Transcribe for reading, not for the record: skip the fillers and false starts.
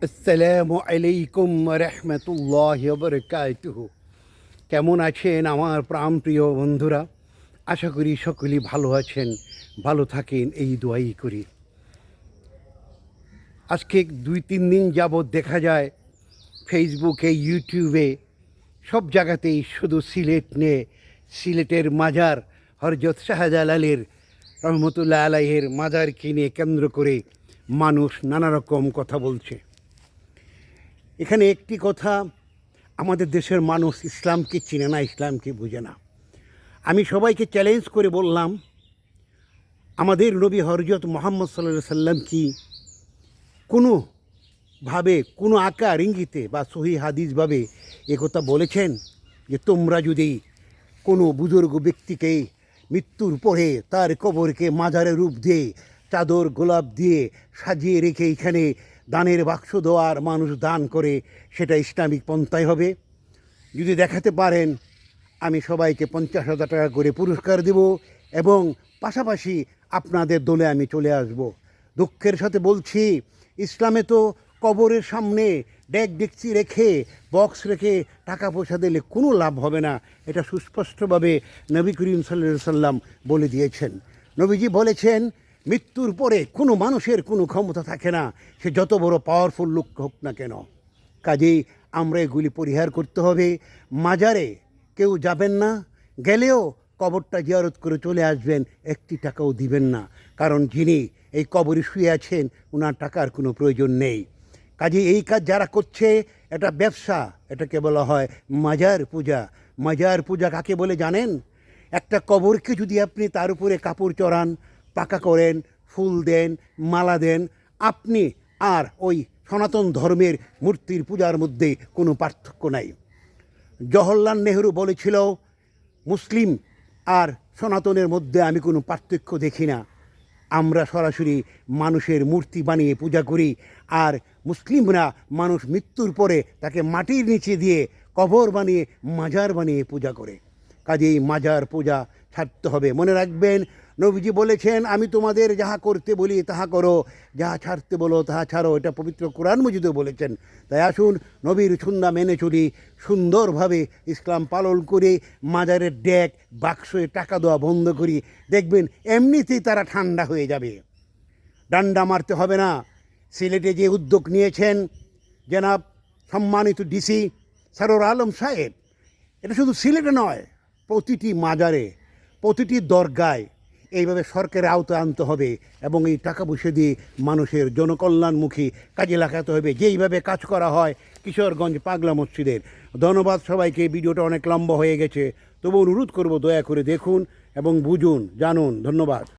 আসসালামু আলাইকুম রহমতুল্লাহি ওয়া বারাকাতুহু। কেমন আছেন আমার প্রাণপ্রিয় বন্ধুরা? আশা করি সকলেই ভালো আছেন, ভালো থাকেন, এই দোয়াই করি। আজকে 2-3 দিন যাবৎ দেখা যায় ফেসবুকে, ইউটিউবে, সব জায়গাতেই শুধু সিলেট নিয়ে, সিলেটের মাজার হযরত শাহজালালের রহমতুল্লাহ আলাইহির মাজার কিনে কেন্দ্র করে মানুষ নানা রকম কথা বলছে। এখানে একটি কথা, আমাদের দেশের মানুষ ইসলামকে চিনে না, ইসলামকে বুঝে না। আমি সবাইকে চ্যালেঞ্জ করে বললাম, আমাদের নবী হযরত মুহাম্মদ সাল্লাল্লাহু আলাইহি সাল্লাম কি কোনোভাবে কোনো আকার ইঙ্গিতে বা সহিহ হাদিসভাবে একথা বলেছেন যে তোমরা যদি কোনো বুজুর্গ ব্যক্তিকে মৃত্যুর পরে তার কবরকে মাজারের রূপ দিয়ে চাদর গোলাপ দিয়ে সাজিয়ে রেখে এখানে দানের বাক্স দেওয়ার মানুষ দান করে, সেটা ইসলামিক পন্থায় হবে? যদি দেখাতে পারেন, আমি সবাইকে 50,000 টাকা করে পুরস্কার দেব এবং পাশাপাশি আপনাদের দলে আমি চলে আসব। দুঃখের সাথে বলছি, ইসলামে তো কবরের সামনে ডেক ডেকচি রেখে, বক্স রেখে টাকা পয়সা দিলে কোনো লাভ হবে না। এটা সুস্পষ্টভাবে নবী করিম সাল্লাল্লাহু আলাইহি সাল্লাম বলে দিয়েছেন। নবীজি বলেছেন, মৃত্যুর পরে কোনো মানুষের কোনো ক্ষমতা থাকে না, সে যত বড় পাওয়ারফুল লোক হোক না কেন। কাজেই আমরা এগুলি পরিহার করতে হবে। মাজারে কেউ যাবেন না, গেলেও কবরটা জিয়ারত করে চলে আসবেন, একটি টাকাও দিবেন না, কারণ যিনি এই কবরে শুয়ে আছেন ওনার টাকার কোনো প্রয়োজন নেই। কাজেই এই কাজ যারা করছে এটা ব্যবসা, এটাকে বলা হয় মাজার পূজা। মাজার পূজা কাকে বলে জানেন? একটা কবরকে যদি আপনি তার উপরে কাপড় চড়ান, পাকা করেন, ফুল দেন, মালা দেন, আপনি আর ওই সনাতন ধর্মের মূর্তির পূজার মধ্যে কোনো পার্থক্য নাই। জওহরলাল নেহরু বলেছিল, মুসলিম আর সনাতনের মধ্যে আমি কোনো পার্থক্য দেখি না। আমরা সরাসরি মানুষের মূর্তি বানিয়ে পূজা করি, আর মুসলিমরা মানুষ মৃত্যুর পরে তাকে মাটির নিচে দিয়ে কবর বানিয়ে মাজার বানিয়ে পূজা করে। কাজেই মাজার পূজা ছাড়তে হবে। মনে রাখবেন, নবীজি বলেছেন, আমি তোমাদের যাহা করতে বলি তাহা করো, যাহা ছাড়তে বলো তাহা ছাড়ো। এটা পবিত্র কোরআন মজিদেও বলেছেন। তাই আসুন নবীর সুন্নাহ মেনে চলি, সুন্দরভাবে ইসলাম পালন করে মাজারের ডেক বাক্সে টাকা দেওয়া বন্ধ করি। দেখবেন এমনিতেই তারা ঠান্ডা হয়ে যাবে, ডান্ডা মারতে হবে না। সিলেটে যে উদ্যোগ নিয়েছেন জনাব সম্মানিত ডিসি সরোয়ার আলম সাহেব, এটা শুধু সিলেটে নয়, প্রতিটি মাজারে, প্রতিটি দরগায় এইভাবে সরকারের আওতায় আনতে হবে এবং এই টাকা পয়সা দিয়ে মানুষের জনকল্যাণমুখী কাজে লাগাতে হবে, যেইভাবে কাজ করা হয় কিশোরগঞ্জ পাগলা মসজিদের। ধন্যবাদ সবাইকে। ভিডিওটা অনেক লম্বা হয়ে গেছে, তবু অনুরোধ করব দয়া করে দেখুন এবং বুঝুন, জানুন। ধন্যবাদ।